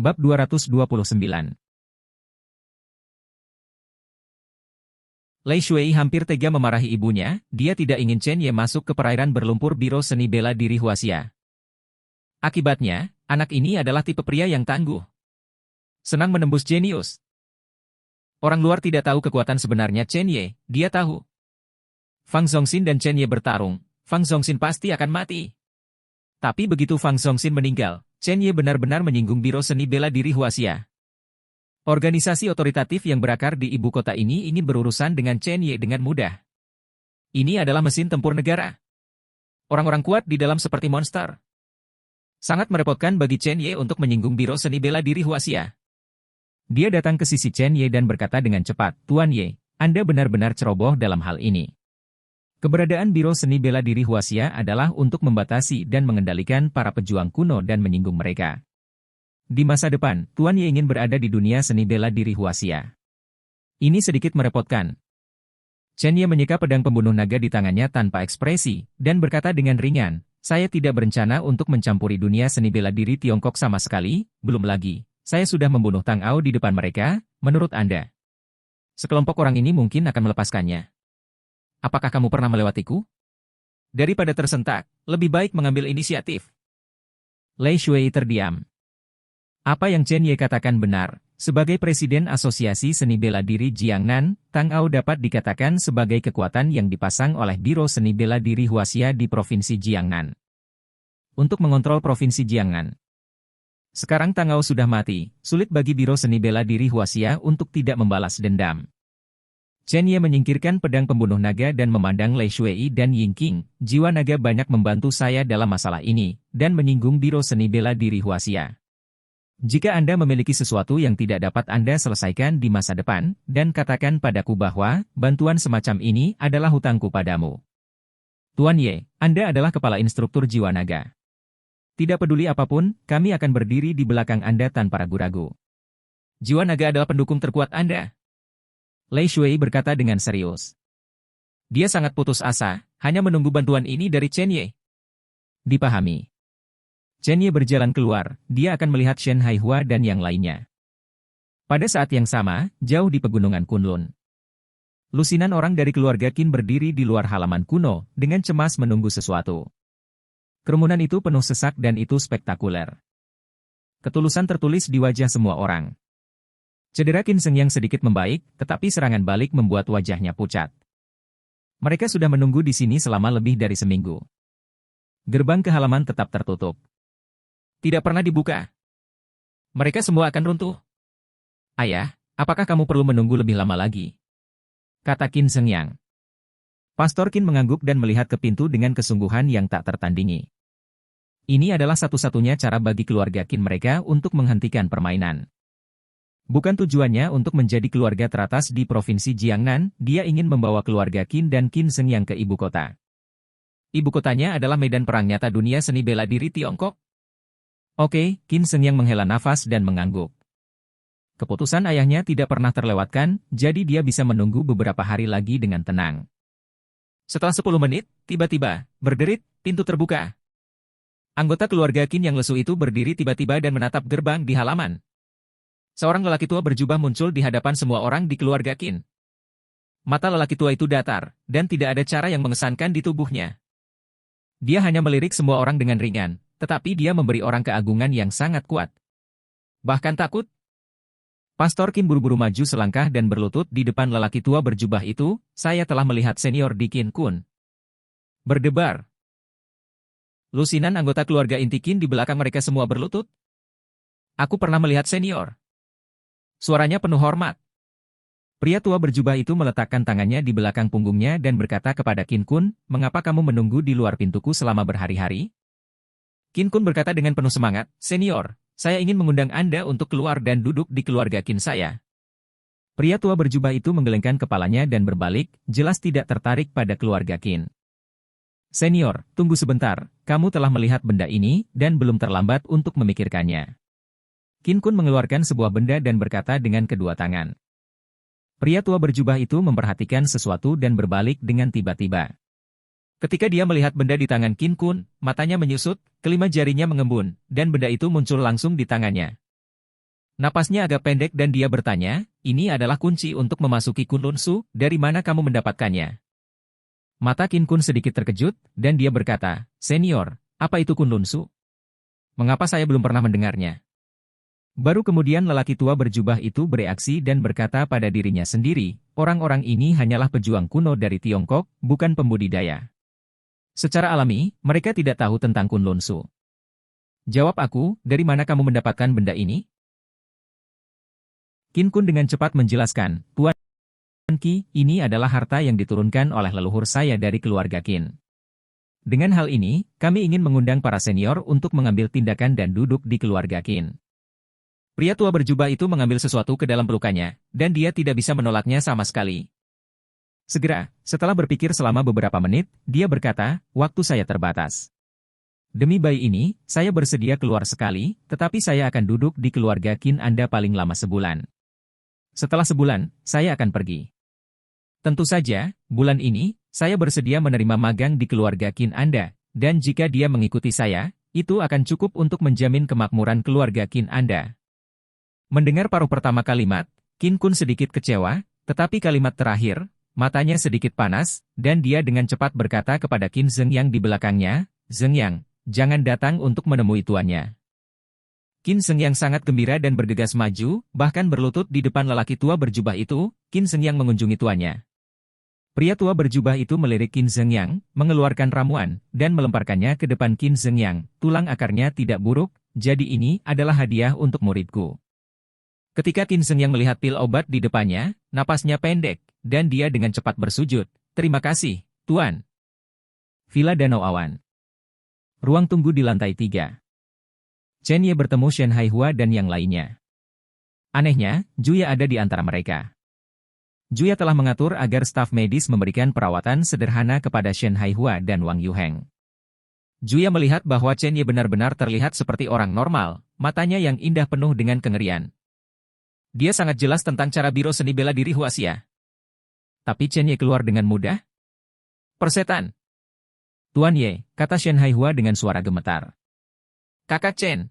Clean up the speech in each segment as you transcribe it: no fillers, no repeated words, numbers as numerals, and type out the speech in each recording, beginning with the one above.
Bab 229. Lei Shui hampir tega memarahi ibunya, dia tidak ingin Chen Ye masuk ke perairan berlumpur Biro Seni Bela Diri Huaxia. Akibatnya, anak ini adalah tipe pria yang tangguh. Senang menembus jenius. Orang luar tidak tahu kekuatan sebenarnya Chen Ye, dia tahu. Fang Zongxin dan Chen Ye bertarung, Fang Zongxin pasti akan mati. Tapi begitu Fang Zongxin meninggal, Chen Ye benar-benar menyinggung Biro Seni Bela Diri Huaxia. Organisasi otoritatif yang berakar di ibu kota ini ingin berurusan dengan Chen Ye dengan mudah. Ini adalah mesin tempur negara. Orang-orang kuat di dalam seperti monster. Sangat merepotkan bagi Chen Ye untuk menyinggung Biro Seni Bela Diri Huaxia. Dia datang ke sisi Chen Ye dan berkata dengan cepat, "Tuan Ye, Anda benar-benar ceroboh dalam hal ini. Keberadaan Biro Seni Bela Diri Huaxia adalah untuk membatasi dan mengendalikan para pejuang kuno dan menyinggung mereka. Di masa depan, Tuan Ye ingin berada di dunia seni bela diri Huaxia. Ini sedikit merepotkan." Chen Ye menyeka pedang pembunuh naga di tangannya tanpa ekspresi, dan berkata dengan ringan, "Saya tidak berencana untuk mencampuri dunia seni bela diri Tiongkok sama sekali, belum lagi. Saya sudah membunuh Tang Ao di depan mereka, menurut Anda. Sekelompok orang ini mungkin akan melepaskannya. Apakah kamu pernah melewatiku? Daripada tersentak, lebih baik mengambil inisiatif." Lei Shui terdiam. Apa yang Chen Ye katakan benar. Sebagai Presiden Asosiasi Seni Bela Diri Jiangnan, Tang Ao dapat dikatakan sebagai kekuatan yang dipasang oleh Biro Seni Bela Diri Huaxia di Provinsi Jiangnan. Untuk mengontrol Provinsi Jiangnan. Sekarang Tang Ao sudah mati, sulit bagi Biro Seni Bela Diri Huaxia untuk tidak membalas dendam. Chen Ye menyingkirkan pedang pembunuh naga dan memandang Lei Shui dan Ying Qing. Jiwa naga banyak membantu saya dalam masalah ini, dan menyinggung Biro Seni Bela Diri Huaxia. Jika Anda memiliki sesuatu yang tidak dapat Anda selesaikan di masa depan, dan katakan padaku bahwa bantuan semacam ini adalah hutangku padamu. Tuan Ye, Anda adalah kepala instruktur jiwa naga. Tidak peduli apapun, kami akan berdiri di belakang Anda tanpa ragu-ragu. Jiwa naga adalah pendukung terkuat Anda. Lei Shui berkata dengan serius. Dia sangat putus asa, hanya menunggu bantuan ini dari Chen Ye. Dipahami. Chen Ye berjalan keluar, dia akan melihat Shen Haihua dan yang lainnya. Pada saat yang sama, jauh di pegunungan Kunlun. Lusinan orang dari keluarga Qin berdiri di luar halaman kuno, dengan cemas menunggu sesuatu. Kerumunan itu penuh sesak dan itu spektakuler. Ketulusan tertulis di wajah semua orang. Cedera Qin Seng yang sedikit membaik, tetapi serangan balik membuat wajahnya pucat. Mereka sudah menunggu di sini selama lebih dari seminggu. Gerbang ke halaman tetap tertutup. Tidak pernah dibuka. Mereka semua akan runtuh. Ayah, apakah kamu perlu menunggu lebih lama lagi? Kata Qin Seng Yang. Pastor Qin mengangguk dan melihat ke pintu dengan kesungguhan yang tak tertandingi. Ini adalah satu-satunya cara bagi keluarga Qin mereka untuk menghentikan permainan. Bukan tujuannya untuk menjadi keluarga teratas di Provinsi Jiangnan, dia ingin membawa keluarga Qin dan Qin Seng Yang ke ibu kota. Ibu kotanya adalah medan perang nyata dunia seni bela diri Tiongkok. Oke, Qin Seng Yang menghela nafas dan mengangguk. Keputusan ayahnya tidak pernah terlewatkan, jadi dia bisa menunggu beberapa hari lagi dengan tenang. Setelah 10 menit, tiba-tiba, berderit, pintu terbuka. Anggota keluarga Qin yang lesu itu berdiri tiba-tiba dan menatap gerbang di halaman. Seorang lelaki tua berjubah muncul di hadapan semua orang di keluarga Qin. Mata lelaki tua itu datar, dan tidak ada cara yang mengesankan di tubuhnya. Dia hanya melirik semua orang dengan ringan, tetapi dia memberi orang keagungan yang sangat kuat. Bahkan takut. Pastor Qin buru-buru maju selangkah dan berlutut di depan lelaki tua berjubah itu, "Saya telah melihat senior di Qin Kun." Berdebar. Lusinan anggota keluarga inti Qin di belakang mereka semua berlutut. "Aku pernah melihat senior." Suaranya penuh hormat. Pria tua berjubah itu meletakkan tangannya di belakang punggungnya dan berkata kepada Qin Kun, "Mengapa kamu menunggu di luar pintuku selama berhari-hari?" Qin Kun berkata dengan penuh semangat, "Senior, saya ingin mengundang Anda untuk keluar dan duduk di keluarga Qin saya." Pria tua berjubah itu menggelengkan kepalanya dan berbalik, jelas tidak tertarik pada keluarga Qin. "Senior, tunggu sebentar, kamu telah melihat benda ini, dan belum terlambat untuk memikirkannya." Qin Kun mengeluarkan sebuah benda dan berkata dengan kedua tangan. Pria tua berjubah itu memperhatikan sesuatu dan berbalik dengan tiba-tiba. Ketika dia melihat benda di tangan Qin Kun, matanya menyusut, kelima jarinya mengembun, dan benda itu muncul langsung di tangannya. Napasnya agak pendek dan dia bertanya, ini adalah kunci untuk memasuki Kunlun Su, dari mana kamu mendapatkannya? Mata Qin Kun sedikit terkejut, dan dia berkata, Senior, apa itu Kunlun Su? Mengapa saya belum pernah mendengarnya? Baru kemudian lelaki tua berjubah itu bereaksi dan berkata pada dirinya sendiri, orang-orang ini hanyalah pejuang kuno dari Tiongkok, bukan pembudidaya. Secara alami, mereka tidak tahu tentang Kunlun Su. Jawab aku, dari mana kamu mendapatkan benda ini? Qin Kun dengan cepat menjelaskan, Tuan Qi, ini adalah harta yang diturunkan oleh leluhur saya dari keluarga Qin. Dengan hal ini, kami ingin mengundang para senior untuk mengambil tindakan dan duduk di keluarga Qin. Pria tua berjubah itu mengambil sesuatu ke dalam pelukannya, dan dia tidak bisa menolaknya sama sekali. Segera, setelah berpikir selama beberapa menit, dia berkata, waktu saya terbatas. Demi bayi ini, saya bersedia keluar sekali, tetapi saya akan duduk di keluarga Qin Anda paling lama sebulan. Setelah sebulan, saya akan pergi. Tentu saja, bulan ini, saya bersedia menerima magang di keluarga Qin Anda, dan jika dia mengikuti saya, itu akan cukup untuk menjamin kemakmuran keluarga Qin Anda. Mendengar paruh pertama kalimat, Qin Kun sedikit kecewa, tetapi kalimat terakhir, matanya sedikit panas, dan dia dengan cepat berkata kepada Qin Zheng yang di belakangnya, Zheng Yang, jangan datang untuk menemui tuannya. Qin Zheng yang sangat gembira dan bergegas maju, bahkan berlutut di depan lelaki tua berjubah itu, Qin Zheng yang mengunjungi tuannya. Pria tua berjubah itu melirik Qin Zheng yang, mengeluarkan ramuan, dan melemparkannya ke depan Qin Zheng yang, tulang akarnya tidak buruk, jadi ini adalah hadiah untuk muridku. Ketika Qin Zheng yang melihat pil obat di depannya, napasnya pendek, dan dia dengan cepat bersujud. Terima kasih, Tuan. Villa Danau Awan. Ruang tunggu di lantai 3. Chen Ye bertemu Shen Haihua dan yang lainnya. Anehnya, Juya ada di antara mereka. Juya telah mengatur agar staf medis memberikan perawatan sederhana kepada Shen Haihua dan Wang Yuheng. Juya melihat bahwa Chen Ye benar-benar terlihat seperti orang normal, matanya yang indah penuh dengan kengerian. Dia sangat jelas tentang cara biro seni bela diri Huaxia. Tapi Chen Ye keluar dengan mudah? Persetan. Tuan Ye, kata Shen Haihua dengan suara gemetar. Kakak Chen.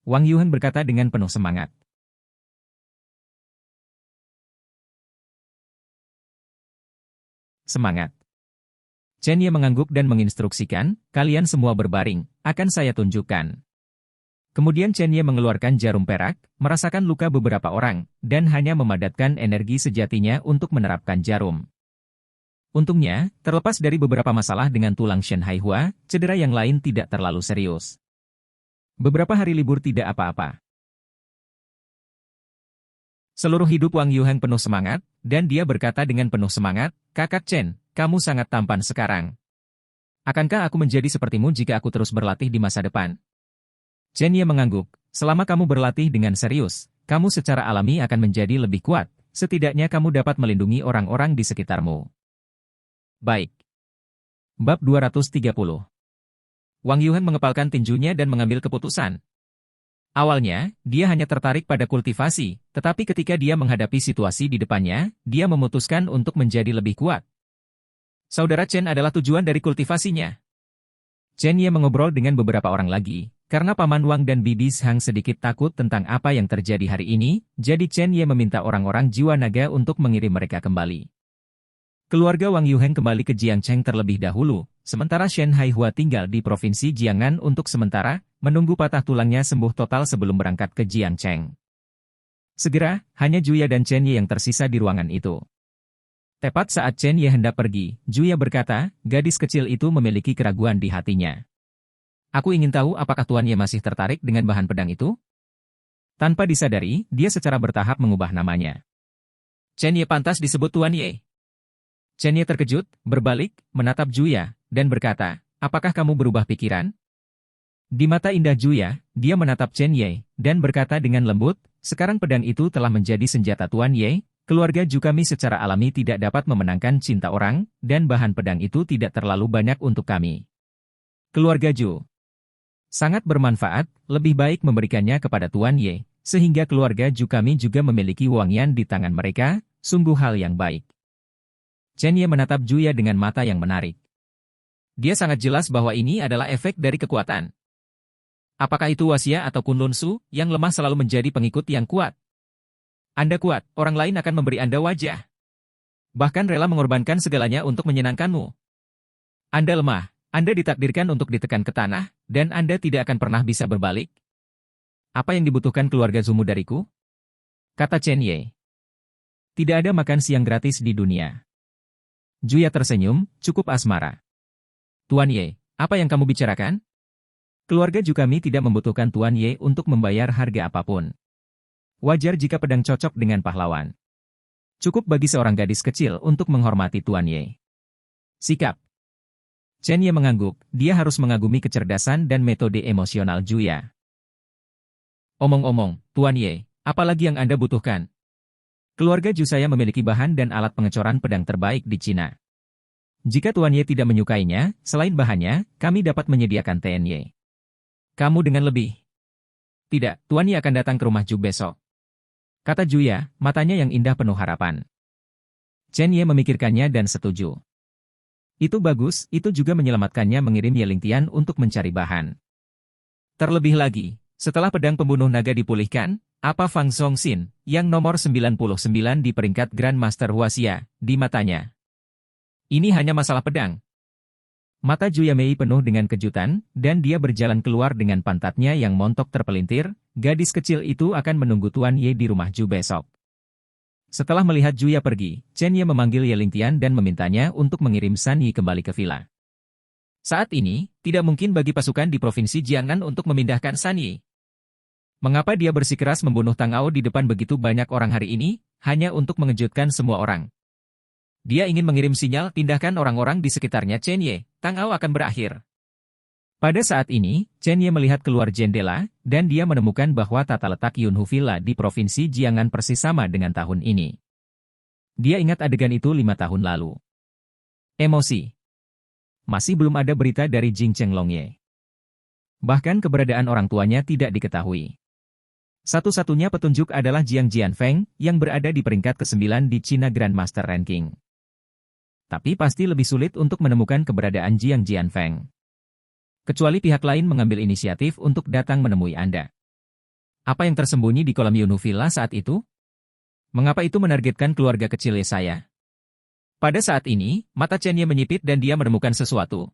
Wang Yuheng berkata dengan penuh semangat. Semangat. Chen Ye mengangguk dan menginstruksikan, kalian semua berbaring, akan saya tunjukkan. Kemudian Chen Ye mengeluarkan jarum perak, merasakan luka beberapa orang, dan hanya memadatkan energi sejatinya untuk menerapkan jarum. Untungnya, terlepas dari beberapa masalah dengan tulang Shen Haihua, cedera yang lain tidak terlalu serius. Beberapa hari libur tidak apa-apa. Seluruh hidup Wang Yuheng penuh semangat, dan dia berkata dengan penuh semangat, Kakak Chen, kamu sangat tampan sekarang. Akankah aku menjadi sepertimu jika aku terus berlatih di masa depan? Chen Ye mengangguk, selama kamu berlatih dengan serius, kamu secara alami akan menjadi lebih kuat, setidaknya kamu dapat melindungi orang-orang di sekitarmu. Baik. Bab 230. Wang Yuheng mengepalkan tinjunya dan mengambil keputusan. Awalnya, dia hanya tertarik pada kultivasi, tetapi ketika dia menghadapi situasi di depannya, dia memutuskan untuk menjadi lebih kuat. Saudara Chen adalah tujuan dari kultivasinya. Chen Ye mengobrol dengan beberapa orang lagi, karena Paman Wang dan Bibi Hang sedikit takut tentang apa yang terjadi hari ini, jadi Chen Ye meminta orang-orang jiwa naga untuk mengirim mereka kembali. Keluarga Wang Yuheng kembali ke Jiangcheng terlebih dahulu, sementara Shen Haihua tinggal di Provinsi Jiangnan untuk sementara, menunggu patah tulangnya sembuh total sebelum berangkat ke Jiangcheng. Segera, hanya Juya dan Chen Ye yang tersisa di ruangan itu. Tepat saat Chen Ye hendak pergi, Juya berkata, gadis kecil itu memiliki keraguan di hatinya. Aku ingin tahu apakah Tuan Ye masih tertarik dengan bahan pedang itu? Tanpa disadari, dia secara bertahap mengubah namanya. Chen Ye pantas disebut Tuan Ye. Chen Ye terkejut, berbalik, menatap Juya, dan berkata, apakah kamu berubah pikiran? Di mata indah Juya, dia menatap Chen Ye, dan berkata dengan lembut, sekarang pedang itu telah menjadi senjata Tuan Ye, keluarga Ju kami secara alami tidak dapat memenangkan cinta orang, dan bahan pedang itu tidak terlalu banyak untuk kami. Keluarga Ju sangat bermanfaat, lebih baik memberikannya kepada Tuan Ye, sehingga keluarga Ju kami juga memiliki wangian di tangan mereka, sungguh hal yang baik. Chen Ye menatap Juya dengan mata yang menarik. Dia sangat jelas bahwa ini adalah efek dari kekuatan. Apakah itu Wasia atau Kunlun Su, yang lemah selalu menjadi pengikut yang kuat? Anda kuat, orang lain akan memberi Anda wajah. Bahkan rela mengorbankan segalanya untuk menyenangkanmu. Anda lemah, Anda ditakdirkan untuk ditekan ke tanah, dan Anda tidak akan pernah bisa berbalik. Apa yang dibutuhkan keluarga Zumu dariku? Kata Chen Ye. Tidak ada makan siang gratis di dunia. Juya tersenyum, cukup asmara. Tuan Ye, apa yang kamu bicarakan? Keluarga Ju kami tidak membutuhkan Tuan Ye untuk membayar harga apapun. Wajar jika pedang cocok dengan pahlawan. Cukup bagi seorang gadis kecil untuk menghormati Tuan Ye. Sikap. Chen Ye mengangguk, dia harus mengagumi kecerdasan dan metode emosional Juya. Omong-omong, Tuan Ye, apa lagi yang Anda butuhkan? Keluarga Ju saya memiliki bahan dan alat pengecoran pedang terbaik di Cina. Jika Tuan Ye tidak menyukainya, selain bahannya, kami dapat menyediakan TNY. Kamu dengan lebih. Tidak, Tuan Ye akan datang ke rumah Ju besok. Kata Juya, matanya yang indah penuh harapan. Chen Ye memikirkannya dan setuju. Itu bagus, itu juga menyelamatkannya mengirim Ye Lingtian untuk mencari bahan. Terlebih lagi, setelah pedang pembunuh naga dipulihkan, apa Fang Zongxin, yang nomor 99 di peringkat Grandmaster Huaxia, di matanya. Ini hanya masalah pedang. Mata Juya Mei penuh dengan kejutan, dan dia berjalan keluar dengan pantatnya yang montok terpelintir, gadis kecil itu akan menunggu Tuan Ye di rumah Ju besok. Setelah melihat Juya pergi, Chen Ye memanggil Ye Lingtian dan memintanya untuk mengirim San Yi kembali ke villa. Saat ini, tidak mungkin bagi pasukan di Provinsi Jiangnan untuk memindahkan San Yi. Mengapa dia bersikeras membunuh Tang Ao di depan begitu banyak orang hari ini, hanya untuk mengejutkan semua orang? Dia ingin mengirim sinyal, pindahkan orang-orang di sekitarnya Chen Ye, Tang Ao akan berakhir. Pada saat ini, Chen Ye melihat keluar jendela, dan dia menemukan bahwa tata letak Yunhu Villa di Provinsi Jiangnan persis sama dengan tahun ini. Dia ingat adegan itu 5 tahun lalu. Emosi. Masih belum ada berita dari Jing Chenglongye. Bahkan keberadaan orang tuanya tidak diketahui. Satu-satunya petunjuk adalah Jiang Jianfeng, yang berada di peringkat ke-9 di China Grandmaster Ranking. Tapi pasti lebih sulit untuk menemukan keberadaan Jiang Jianfeng. Kecuali pihak lain mengambil inisiatif untuk datang menemui Anda. Apa yang tersembunyi di kolam Yunhu Villa saat itu? Mengapa itu menargetkan keluarga kecil saya? Pada saat ini, mata Chen Ye menyipit dan dia menemukan sesuatu.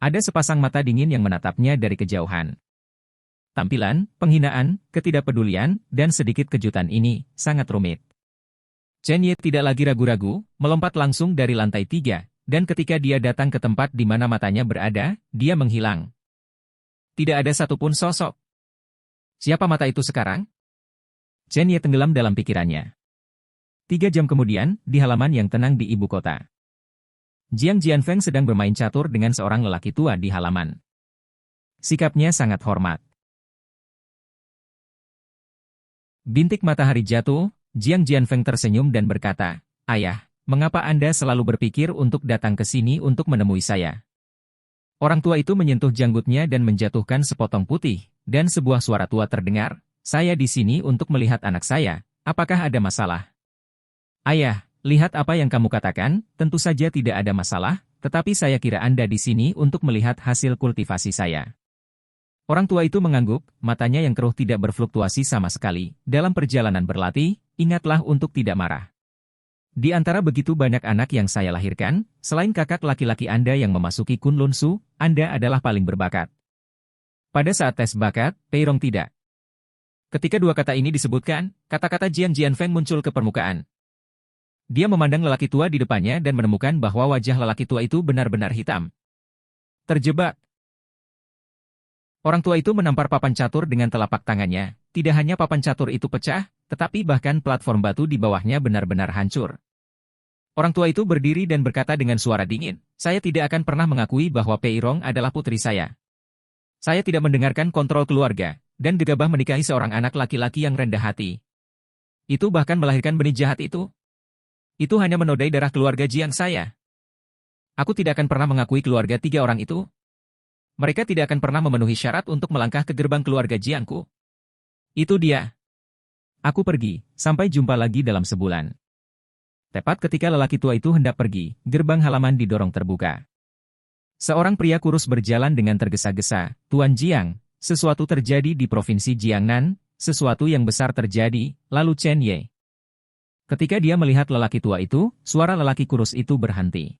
Ada sepasang mata dingin yang menatapnya dari kejauhan. Tampilan, penghinaan, ketidakpedulian, dan sedikit kejutan ini sangat rumit. Chen Ye tidak lagi ragu-ragu, melompat langsung dari lantai 3, dan ketika dia datang ke tempat di mana matanya berada, dia menghilang. Tidak ada satupun sosok. Siapa mata itu sekarang? Chen Ye tenggelam dalam pikirannya. 3 jam kemudian, di halaman yang tenang di ibu kota. Jiang Jianfeng sedang bermain catur dengan seorang lelaki tua di halaman. Sikapnya sangat hormat. Bintik matahari jatuh, Jiang Jianfeng tersenyum dan berkata, "Ayah, mengapa Anda selalu berpikir untuk datang ke sini untuk menemui saya?" Orang tua itu menyentuh janggutnya dan menjatuhkan sepotong putih, dan sebuah suara tua terdengar, "Saya di sini untuk melihat anak saya, apakah ada masalah?" "Ayah, lihat apa yang kamu katakan, tentu saja tidak ada masalah, tetapi saya kira Anda di sini untuk melihat hasil kultivasi saya." Orang tua itu mengangguk, matanya yang keruh tidak berfluktuasi sama sekali. Dalam perjalanan berlatih, ingatlah untuk tidak marah. Di antara begitu banyak anak yang saya lahirkan, selain kakak laki-laki Anda yang memasuki Kunlun Su, Anda adalah paling berbakat. Pada saat tes bakat, Peirong tidak. Ketika dua kata ini disebutkan, kata-kata Jiang Jianfeng muncul ke permukaan. Dia memandang lelaki tua di depannya dan menemukan bahwa wajah lelaki tua itu benar-benar hitam. Terjebak. Orang tua itu menampar papan catur dengan telapak tangannya. Tidak hanya papan catur itu pecah, tetapi bahkan platform batu di bawahnya benar-benar hancur. Orang tua itu berdiri dan berkata dengan suara dingin, "Saya tidak akan pernah mengakui bahwa Peirong adalah putri saya. Saya tidak mendengarkan kontrol keluarga, dan gegabah menikahi seorang anak laki-laki yang rendah hati. Itu bahkan melahirkan benih jahat itu. Itu hanya menodai darah keluarga Jiang saya. Aku tidak akan pernah mengakui keluarga 3 orang itu. Mereka tidak akan pernah memenuhi syarat untuk melangkah ke gerbang keluarga Jiangku. Itu dia. Aku pergi, sampai jumpa lagi dalam sebulan." Tepat ketika lelaki tua itu hendak pergi, gerbang halaman didorong terbuka. Seorang pria kurus berjalan dengan tergesa-gesa, "Tuan Jiang, Sesuatu terjadi di Provinsi Jiangnan, sesuatu yang besar terjadi, lalu Chen Ye. Ketika dia melihat lelaki tua itu, suara lelaki kurus itu berhenti.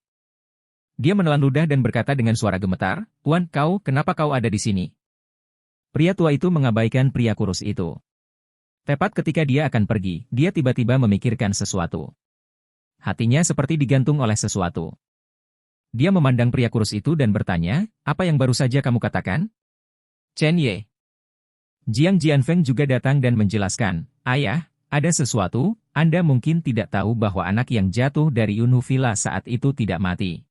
Dia menelan ludah dan berkata dengan suara gemetar, "Tuan, kenapa kau ada di sini?" Pria tua itu mengabaikan pria kurus itu. Tepat ketika dia akan pergi, dia tiba-tiba memikirkan sesuatu. Hatinya seperti digantung oleh sesuatu. Dia memandang pria kurus itu dan bertanya, "Apa yang baru saja kamu katakan?" Chen Ye. Jiang Jianfeng juga datang dan menjelaskan, "Ayah, ada sesuatu, Anda mungkin tidak tahu bahwa anak yang jatuh dari Yunhu Villa saat itu tidak mati."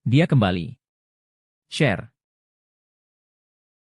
Dia kembali. Share.